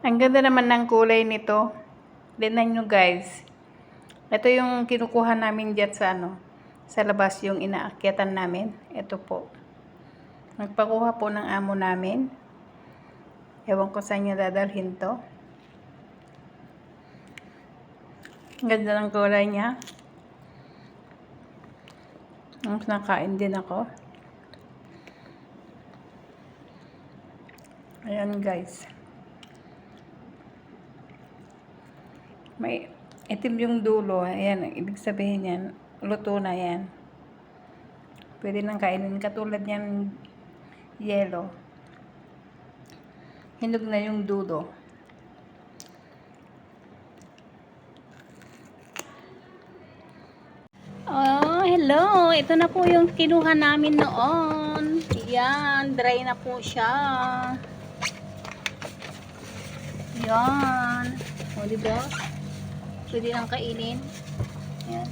Ang ganda naman ng kulay nito. Tignan nyo guys. Ito yung kinukuha namin dyan sa sa labas yung inaakyatan namin. Ito po. Nagpakuha po ng amo namin. Ewan ko saan niya dadalhin to. Ang ganda ng kulay niya. Nakain din ako. Ayan guys. May itim yung dulo. Ayan, ibig sabihin yan, luto na yan. Pwede nang kainin. Katulad yan, yellow. Hinog na yung dulo. Oh, hello. Ito na po yung kinuha namin noon. Yan, dry na po siya. Yan. O, diba? Pwede nang kainin. Yan.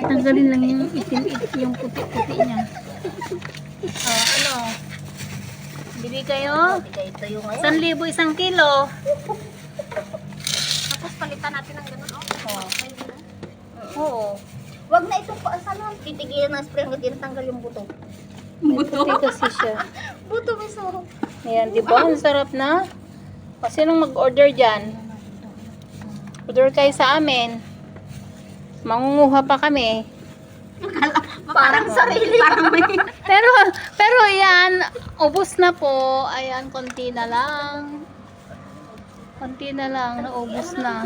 Tanggalin lang yung itim-itim, yung puti-puti niya. Ano? Bili kayo? 1,000 isang kilo. Tapos palitan natin ng ganun, Oo. Wag na ito pa sa lang. Titigilan ng spray hanggang tinatanggal yung buto. Buto? Puti kasi siya. Buto may sarap. Ayan, di ba? Ang sarap na. Kasi nung mag-order dyan, order kayo sa amin. Mangunguha pa kami. Parang sarili. Parang may... Pero yan, ubos na po. Ayan, konti na lang. Konti na lang, naubos na.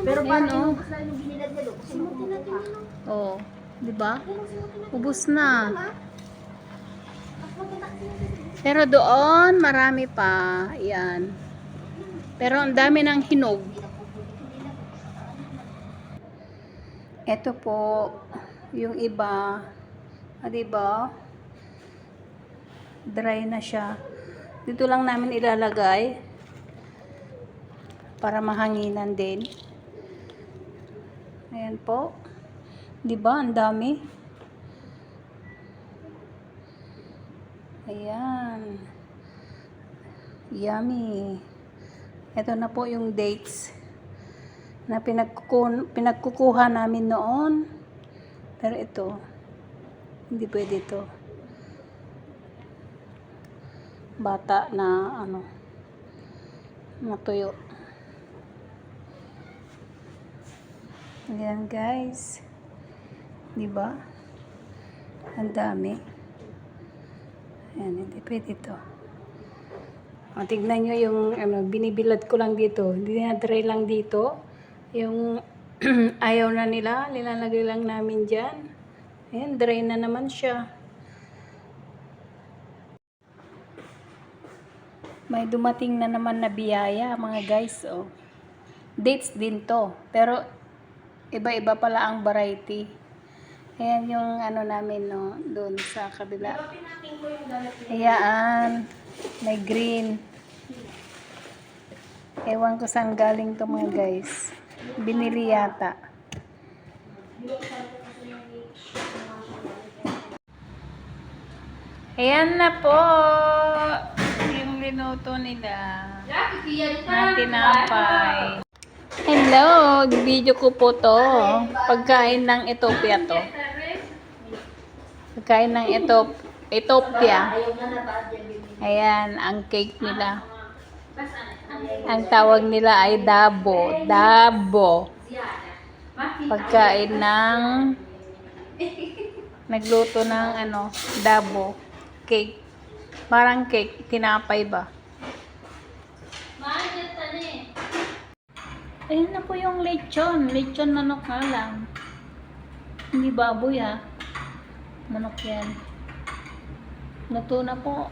Pero ayan, oh. yung binilad niya doon. Simutin natin yun. Oh, di ba? Ubos na. Pero doon, marami pa. Ayan. Pero ang dami ng hinog. Ito po, yung iba, diba? Dry na siya. Dito lang namin ilalagay para mahanginan din. Ayan po. Diba? Ang dami. Ayan. Yummy. Ito na po yung dates na pinagkukuha namin noon. Pero ito, hindi pwede ito. Bata na natuyo. Ayan guys. Diba? Ang dami. Ayan, hindi pwede ito. Tignan nyo yung binibilad ko lang dito. Hindi na dry lang dito. Yung ayaw na nila, nilalagay lang namin dyan. Ayan, dry na naman siya. May dumating na naman na biyaya, mga guys. Oh. Dates din to. Pero, iba-iba pala ang variety. Ayan yung namin, no, doon sa kabila. Ayan, may green. Ewan ko saan galing to mga guys. Binili yata. Ayan na po. Yung linuto nila. Na tinapay. Hello, video ko po to. Pagkain ng Ethiopia to. Pagkain ng Ethiopia. Ayan, ang cake nila. Ang tawag nila ay dabo. Dabo. Pagkain ng nagluto ng dabo. Cake. Parang cake. Tinapay ba? Ayan na po yung lechon. Lechon manok nga lang. Hindi baboy ha. Manok yan. Luto na po.